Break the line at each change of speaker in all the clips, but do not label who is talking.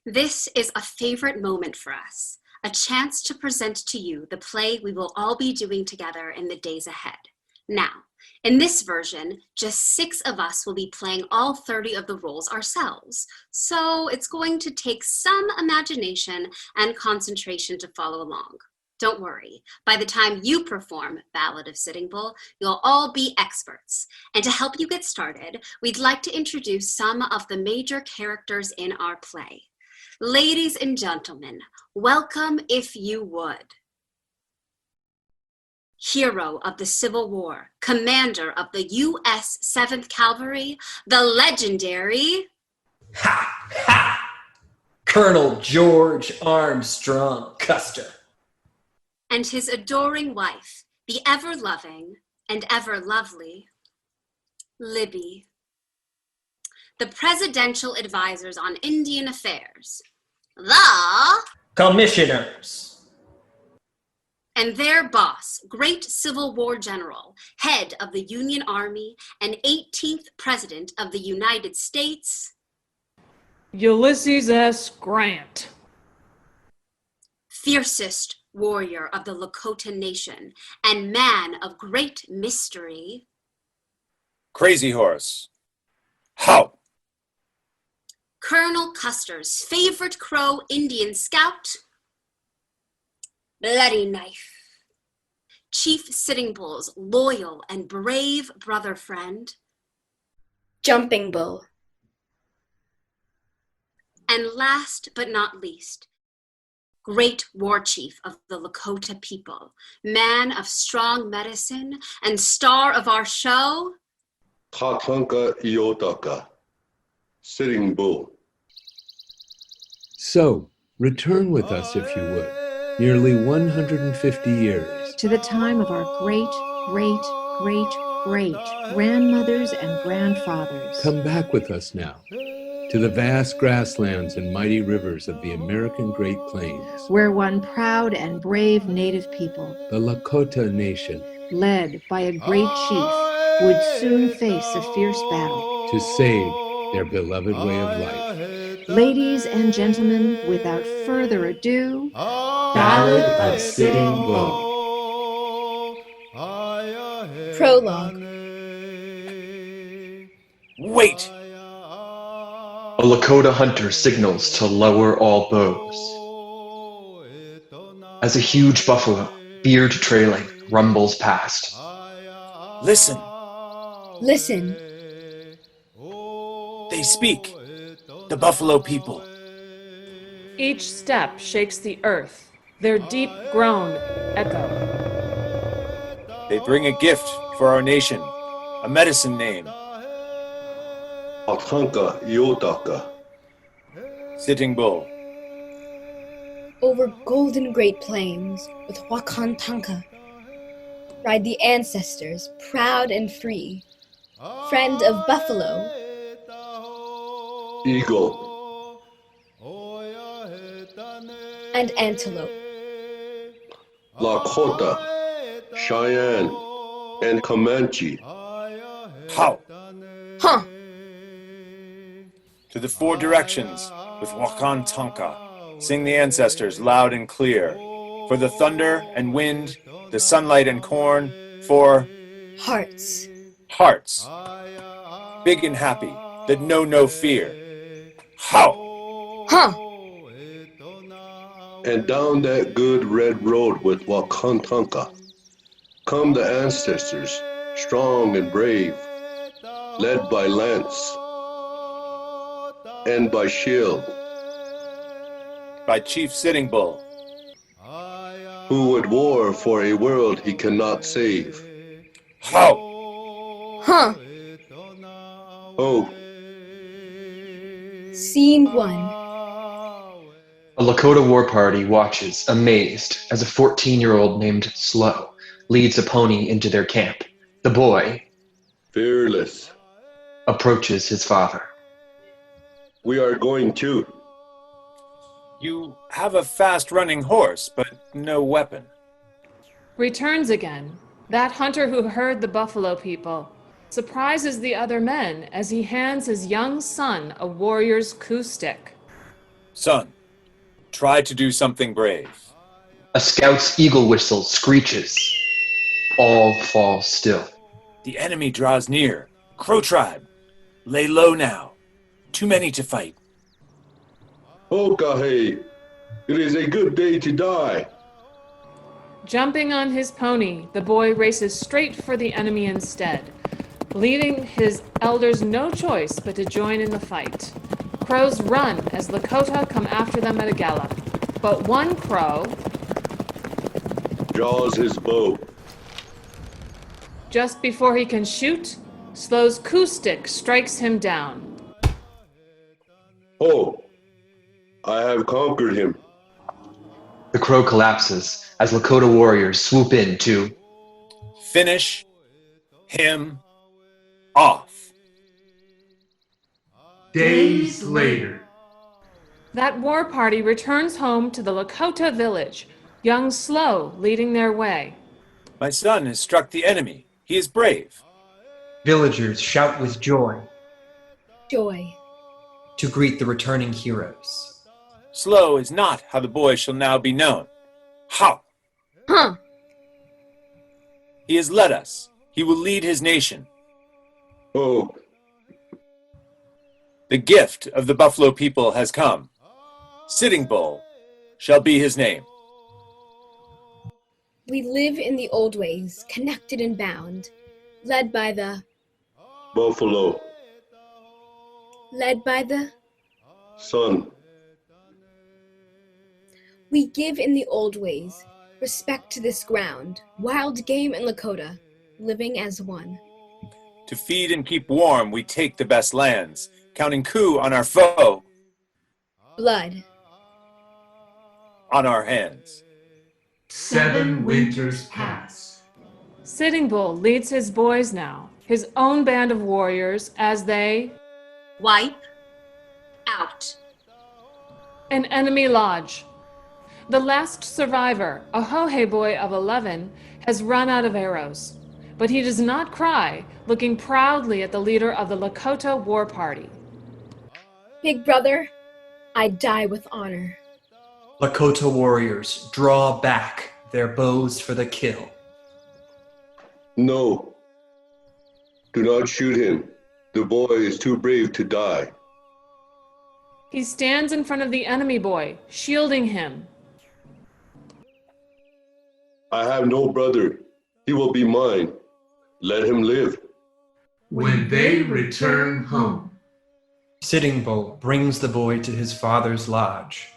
This is a favorite moment for us, a chance to present to you the play we will all be doing together in the days ahead. Now, in this version, just 6 of us will be playing all 30 of the roles ourselves, so it's going to take some imagination and concentration to follow along. Don't worry, by the time you perform Ballad of Sitting Bull, you'll all be experts. And to help you get started, we'd like to introduce some of the major characters in our play. Ladies and gentlemen, welcome if you would. Hero of the Civil War, commander of the U.S. 7th Cavalry, the legendary...
Ha! Ha! Colonel George Armstrong Custer.
And his adoring wife, the ever-loving and ever-lovely Libby. The presidential advisors on Indian affairs, the
Commissioners.
And their boss, great Civil War general, head of the Union Army, and 18th President of the United States,
Ulysses S. Grant.
Fiercest warrior of the Lakota Nation, and man of great mystery,
Crazy Horse. How?
Colonel Custer's favorite Crow Indian scout, Bloody Knife. Chief Sitting Bull's loyal and brave brother friend,
Jumping Bull.
And last but not least, great war chief of the Lakota people, man of strong medicine and star of our show,
Tatanka Iotaka, Sitting Bull.
So, return with us if you would, nearly 150 years.
To the time of our great, great, great, great grandmothers and grandfathers.
Come back with us now, to the vast grasslands and mighty rivers of the American Great Plains,
Where one proud and brave native people,
the Lakota Nation,
led by a great chief, would soon face a fierce battle.
to save their beloved way of life.
Ladies and gentlemen, without further ado,
Ballad of Sitting Bull.
Prologue.
Wait!
A Lakota hunter signals to lower all bows. As a huge buffalo, beard trailing, rumbles past.
Listen,
Listen.
they speak. The buffalo people.
Each step shakes the earth, their deep groan echo.
They bring a gift for our nation, a medicine name,
Tatanka Iotaka.
Sitting Bull.
Over golden great plains with Wakantanka ride the ancestors, proud and free, friend of buffalo,
Eagle.
and antelope.
Lakota, Cheyenne, and Comanche.
How?
Huh!
To the 4 directions with Wakantanka. Sing the ancestors loud and clear. For the thunder and wind, the sunlight and corn, for
Hearts.
hearts. Big and happy, that know no fear. How?
Huh!
And down that good red road with Wakantanka come the ancestors, strong and brave, led by lance and by shield,
By Chief Sitting Bull.
who would war for a world he cannot save.
How?
Huh!
Oh,
Scene 1.
A Lakota war party watches, amazed, as a 14-year-old named Slow leads a pony into their camp. The boy
fearless.
approaches his father.
We are going too.
You have a fast-running horse, but no weapon.
Returns again. That hunter who heard the buffalo people surprises the other men as he hands his young son a warrior's coup stick.
Son, try to do something brave.
A scout's eagle whistle screeches. All fall still.
The enemy draws near. Crow tribe, lay low now. Too many to fight.
Okahe, it is a good day to die.
Jumping on his pony, the boy races straight for the enemy instead, leaving his elders no choice but to join in the fight. Crows run as Lakota come after them at a gallop, but one crow,
Draws his bow.
just before he can shoot, Slow's coup stick strikes him down.
Oh, I have conquered him.
The crow collapses as Lakota warriors swoop in to
Finish him off.
Days later.
That war party returns home to the Lakota village, young Slow leading their way.
My son has struck the enemy. He is brave.
Villagers shout with joy
Joy.
to greet the returning heroes.
Slow is not how the boy shall now be known. How?
Huh.
He has led us. He will lead his nation.
Oh,
The gift of the Buffalo people has come. Sitting Bull shall be his name.
We live in the old ways, connected and bound, led by the
Buffalo, son.
We give in the old ways, respect to this ground, wild game and Lakota, living as one.
To feed and keep warm, we take the best lands, counting coup on our foe,
Blood.
on our hands.
7 winters pass.
Sitting Bull leads his boys now, his own band of warriors, as they
Wipe out.
an enemy lodge. The last survivor, a Hohe boy of 11, has run out of arrows, but he does not cry, looking proudly at the leader of the Lakota war party.
Big brother, I die with honor.
Lakota warriors draw back their bows for the kill.
No. Do not shoot him. The boy is too brave to die.
He stands in front of the enemy boy, shielding him.
I have no brother. He will be mine. Let him live.
When they return home.
Sitting Bull brings the boy to his father's lodge.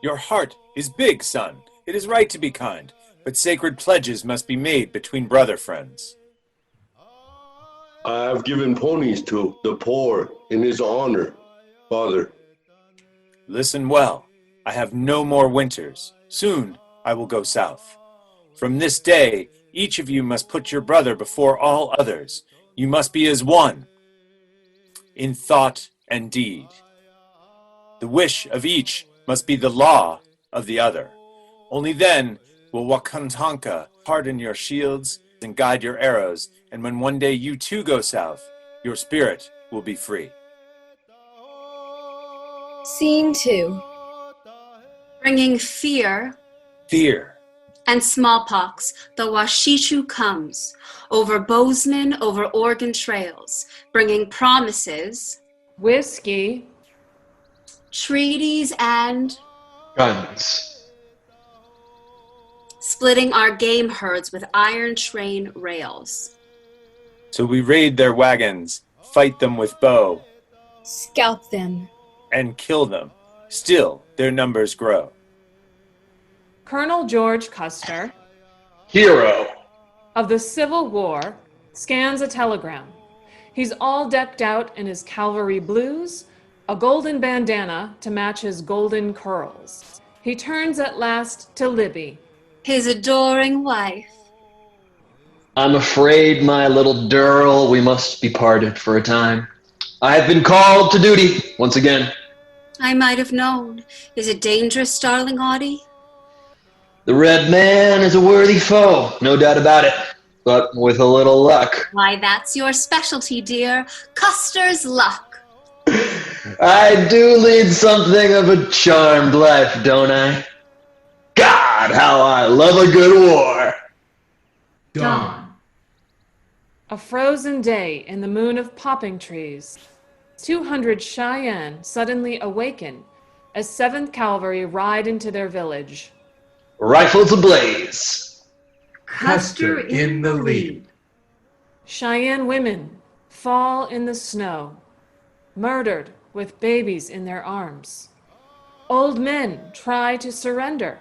Your heart is big, son. It is right to be kind, but sacred pledges must be made between brother friends.
I have given ponies to the poor in his honor, father.
Listen well. I have no more winters. Soon I will go south. From this day, each of you must put your brother before all others. You must be as one, in thought and deed. The wish of each must be the law of the other. Only then will Wakantanka harden your shields and guide your arrows, and when one day you too go south, your spirit will be free.
Scene 2.
Bringing fear
Fear.
and smallpox, the Washichu comes, over Bozeman, over Oregon trails, bringing promises,
Whiskey,
treaties, and
guns.
splitting our game herds with iron train rails.
So we raid their wagons, fight them with bow,
Scalp them.
and kill them. Still, their numbers grow.
Colonel George Custer
Hero.
of the Civil War scans a telegram. He's all decked out in his cavalry blues, a golden bandana to match his golden curls. He turns at last to Libby.
His adoring wife.
I'm afraid, my little Darrell, we must be parted for a time. I have been called to duty once again.
I might have known. Is it dangerous, darling Audie?
The red man is a worthy foe, no doubt about it. But with a little luck.
Why, that's your specialty, dear. Custer's luck.
I do lead something of a charmed life, don't I? God, how I love a good war!
Dawn.
A frozen day in the moon of popping trees. 200 Cheyenne suddenly awaken as 7th Cavalry ride into their village.
Rifles ablaze.
Custer in the lead.
Cheyenne women fall in the snow, murdered with babies in their arms. Old men try to surrender,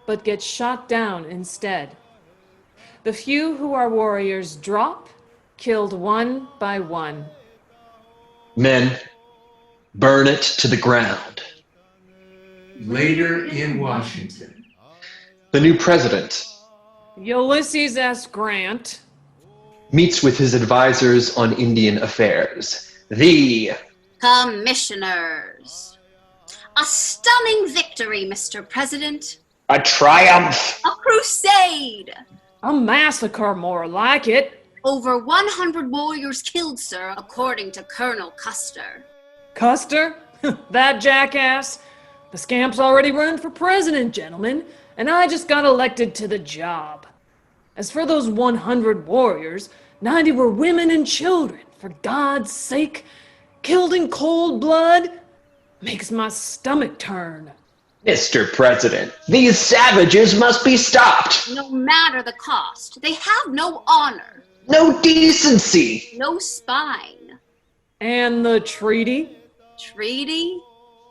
but get shot down instead. The few who are warriors drop, killed one by one.
Men, burn it to the ground.
Later in Washington.
The new president
Ulysses S. Grant
meets with his advisors on Indian affairs. The
Commissioners. A stunning victory, Mr. President.
a triumph.
A crusade.
A massacre, more like it.
Over 100 warriors killed, sir, according to Colonel Custer.
Custer? That jackass? The scamp's already run for president, gentlemen, and I just got elected to the job. As for those 100 warriors, 90 were women and children, for God's sake. Killed in cold blood? Makes my stomach turn.
Mr. President, these savages must be stopped.
No matter the cost, they have no honor,
No decency.
no spine.
And the treaty?
Treaty?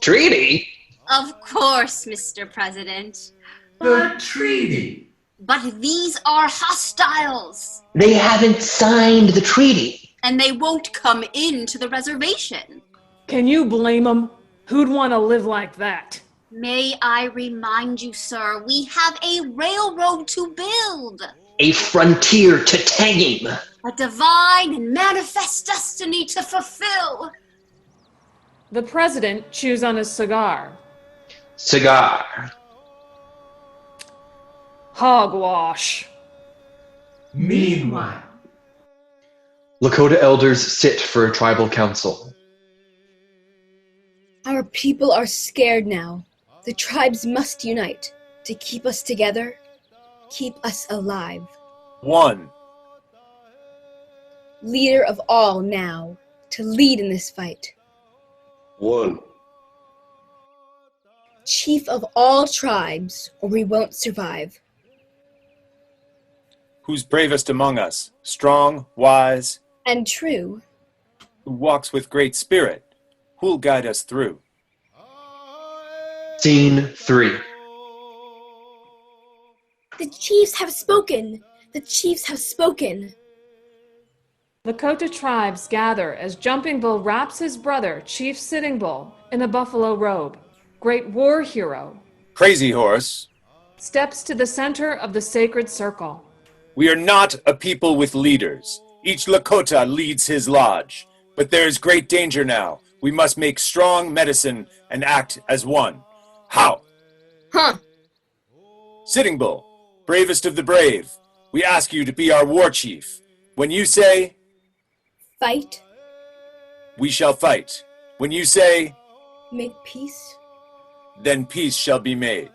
Treaty?
Of course, Mr. President.
The treaty.
But these are hostiles,
They haven't signed the treaty.
and they won't come into the reservation.
Can you blame 'em? Who'd want to live like that?
May I remind you, sir, we have a railroad to build,
A frontier to tame.
a divine and manifest destiny to fulfill.
The president chews on a cigar.
Cigar.
Hogwash.
Meanwhile.
Lakota elders sit for a tribal council.
Our people are scared now. The tribes must unite to keep us together, keep us alive.
1.
Leader of all now, to lead in this fight.
1.
Chief of all tribes, or we won't survive.
Who's bravest among us? Strong, wise,
And true,
who walks with great spirit? Who'll guide us through?
Scene 3.
the chiefs have spoken. The chiefs have spoken.
Lakota tribes gather as Jumping Bull wraps his brother, Chief Sitting Bull, in a buffalo robe. Great war hero
Crazy Horse,
steps to the center of the sacred circle.
we are not a people with leaders. Each Lakota leads his lodge. But there is great danger now. We must make strong medicine and act as one. How?
Huh.
Sitting Bull, bravest of the brave, we ask you to be our war chief. When you say,
Fight,
we shall fight. When you say,
make peace.
then peace shall be made.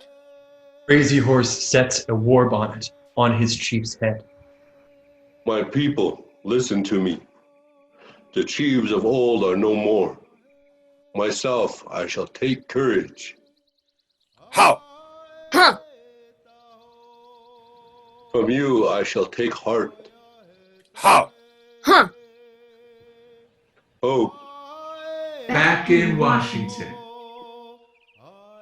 Crazy Horse sets a war bonnet on his chief's head.
My people, listen to me. The chiefs of old are no more. Myself, I shall take courage.
How?
Huh.
From you, I shall take heart,
How?
Huh.
hope.
Back in Washington.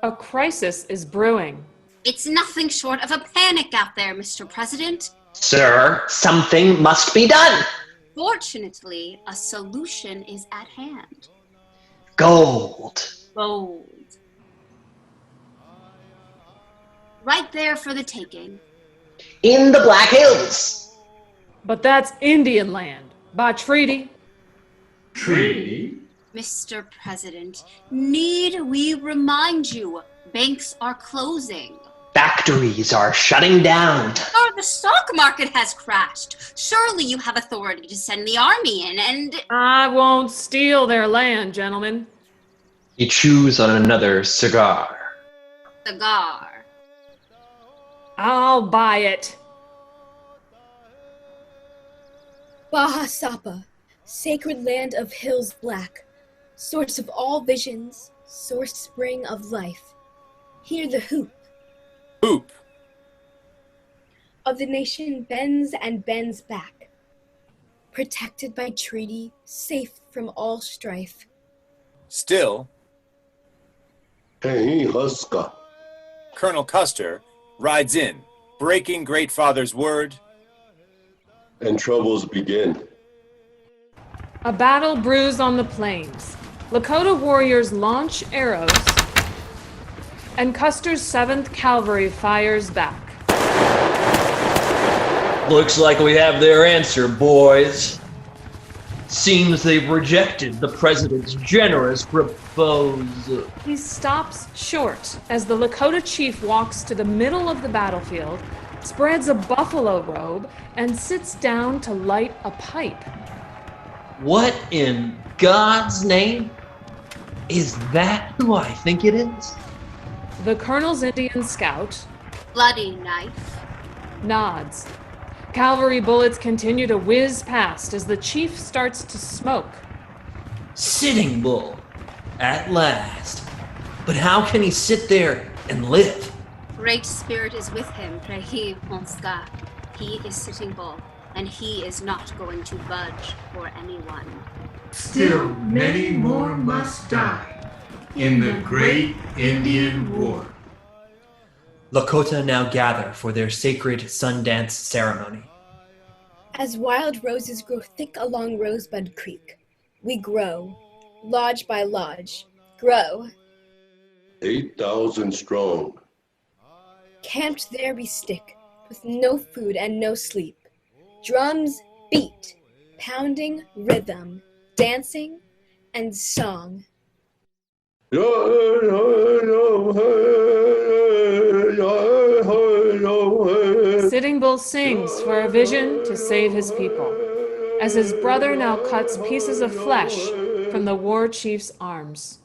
A crisis is brewing.
It's nothing short of a panic out there, Mr. President.
Sir, something must be done.
Fortunately, a solution is at hand.
Gold.
Gold. Right there for the taking.
In the Black Hills.
But that's Indian land, by treaty.
Treaty.
Mr. President, need we remind you, banks are closing.
Factories are shutting down.
Or the stock market has crashed. Surely you have authority to send the army in and...
I won't steal their land, gentlemen.
He chews on another cigar.
Cigar.
I'll buy it.
Bahasapa, sacred land of hills black, source of all visions, source spring of life. Hear the hoop.
Hoop.
Of the nation bends and bends back, protected by treaty, safe from all strife.
Still,
Hey, Huska.
Colonel Custer rides in, breaking Great-Father's word.
And troubles begin.
A battle brews on the plains. Lakota warriors launch arrows, and Custer's 7th Cavalry fires back.
Looks like we have their answer, boys. Seems they've rejected the president's generous proposal.
He stops short as the Lakota chief walks to the middle of the battlefield, spreads a buffalo robe, and sits down to light a pipe.
What in God's name? Is that who I think it is?
The colonel's Indian scout
Bloody knife.
nods. Cavalry bullets continue to whiz past as the chief starts to smoke.
Sitting Bull. At last. But how can he sit there and live?
Great Spirit is with him, Prehi Honska. He is Sitting Bull, and he is not going to budge for anyone.
Still, many more must die in the great Indian War.
Lakota now gather for their sacred Sundance ceremony.
As wild roses grow thick along Rosebud Creek, we grow, lodge by lodge, grow.
8,000 strong.
Camped there we stick, with no food and no sleep. Drums beat, pounding rhythm, dancing and song.
Sitting Bull sings for a vision to save his people, as his brother now cuts pieces of flesh from the war chief's arms.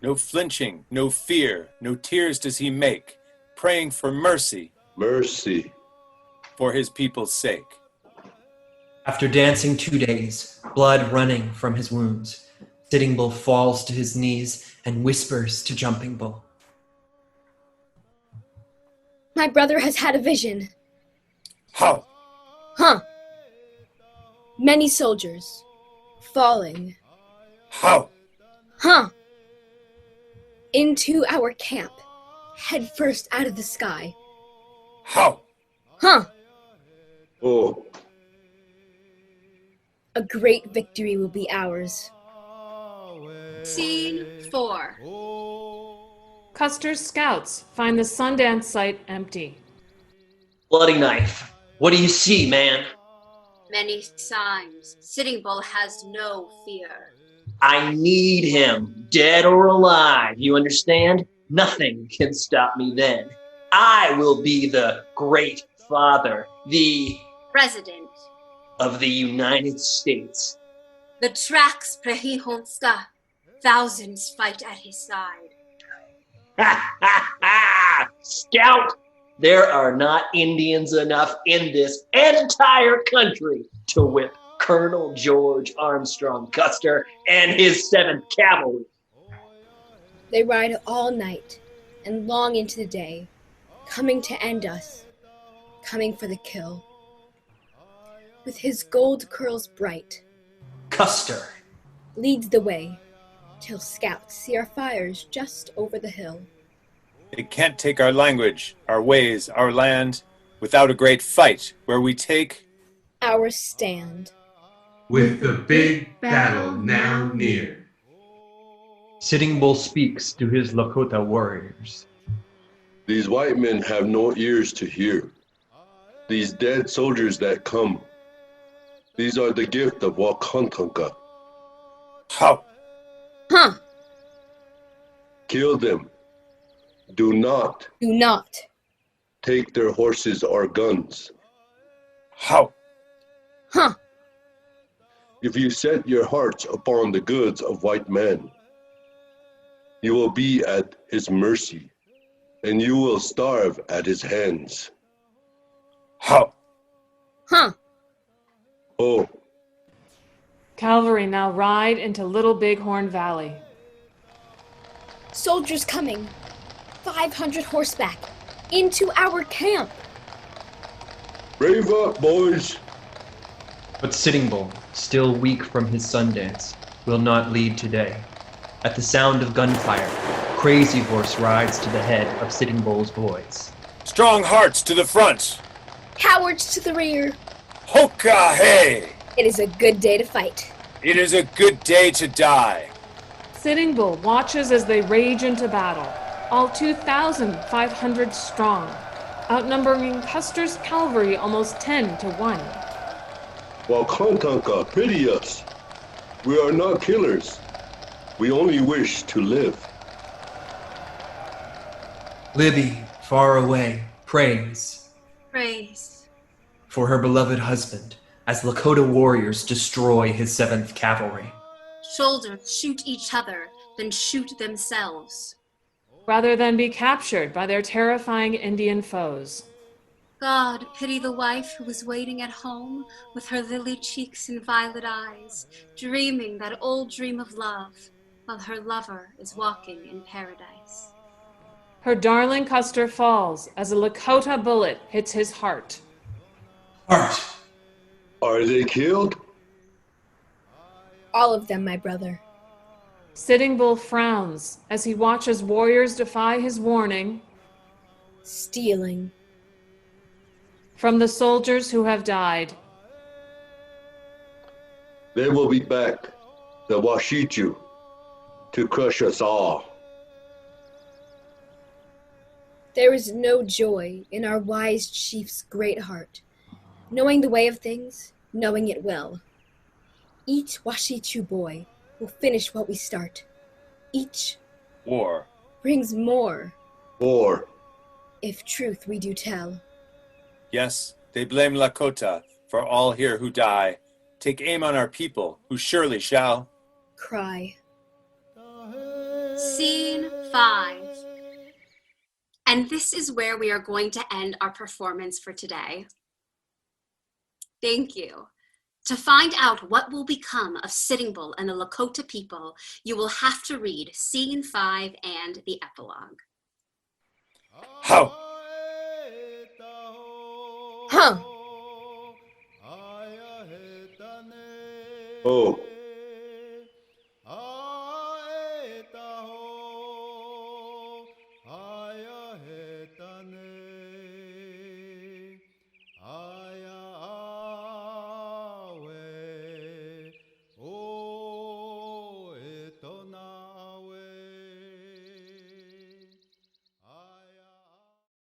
No flinching, no fear, no tears does he make, praying for mercy.
Mercy.
For his people's sake.
After dancing 2 days, blood running from his wounds, Sitting Bull falls to his knees and whispers to Jumping Bull.
My brother has had a vision.
How?
Huh. Many soldiers falling.
How?
Huh. Into our camp, head first out of the sky.
How?
Huh.
Oh,
A great victory will be ours.
Scene 4.
Custer's scouts find the Sundance site empty.
Bloody knife. What do you see, man?
Many signs. Sitting Bull has no fear.
I need him, dead or alive, you understand? Nothing can stop me then. I will be the great father, the
President.
of the United States.
The tracks Prehihonska. Thousands fight at his side.
Ha ha ha! Scout! There are not Indians enough in this entire country to whip Colonel George Armstrong Custer and his 7th Cavalry.
They ride all night and long into the day, coming to end us, coming for the kill. With his gold curls bright,
Custer.
leads the way, till scouts see our fires just over the hill.
They can't take our language, our ways, our land, without a great fight where we take
Our stand.
With the big battle now near.
Sitting Bull speaks to his Lakota warriors.
these white men have no ears to hear. These dead soldiers that come, these are the gift of Wakantanka.
How?
Huh.
Kill them. Do not.
Do not.
take their horses or guns.
How?
Huh.
If you set your hearts upon the goods of white men, you will be at his mercy, and you will starve at his hands.
How?
Huh.
Oh,
Cavalry now ride into Little Bighorn Valley.
Soldiers coming. 500 horseback. Into our camp.
brave up, boys.
But Sitting Bull, still weak from his Sundance, will not lead today. At the sound of gunfire, Crazy Horse rides to the head of Sitting Bull's boys.
Strong hearts to the front!
Cowards to the rear.
Hoka hey!
It is a good day to fight.
It is a good day to die.
Sitting Bull watches as they rage into battle, all 2,500 strong, outnumbering Custer's cavalry almost 10 to 1.
While Kantanka pity us, we are not killers. We only wish to live.
Libby, far away, prays
Praise.
for her beloved husband as Lakota warriors destroy his 7th Cavalry.
Shoulders shoot each other, then shoot themselves.
Rather than be captured by their terrifying Indian foes.
God, pity the wife who was waiting at home with her lily cheeks and violet eyes, dreaming that old dream of love, while her lover is walking in paradise.
Her darling Custer falls as a Lakota bullet hits his heart.
Heart.
Are they killed?
All of them, my brother.
Sitting Bull frowns as he watches warriors defy his warning
Stealing.
from the soldiers who have died.
They will be back, the Washichu, to crush us all.
There is no joy in our wise chief's great heart, knowing the way of things, knowing it well. Each Washichu boy will finish what we start. Each
War.
brings more,
War.
if truth we do tell.
Yes, they blame Lakota for all here who die. Take aim on our people, who surely shall.
Cry.
Scene 5. And this is where we are going to end our performance for today. Thank you. To find out what will become of Sitting Bull and the Lakota people, you will have to read Scene 5 and the epilogue.
How?
Huh.
Oh,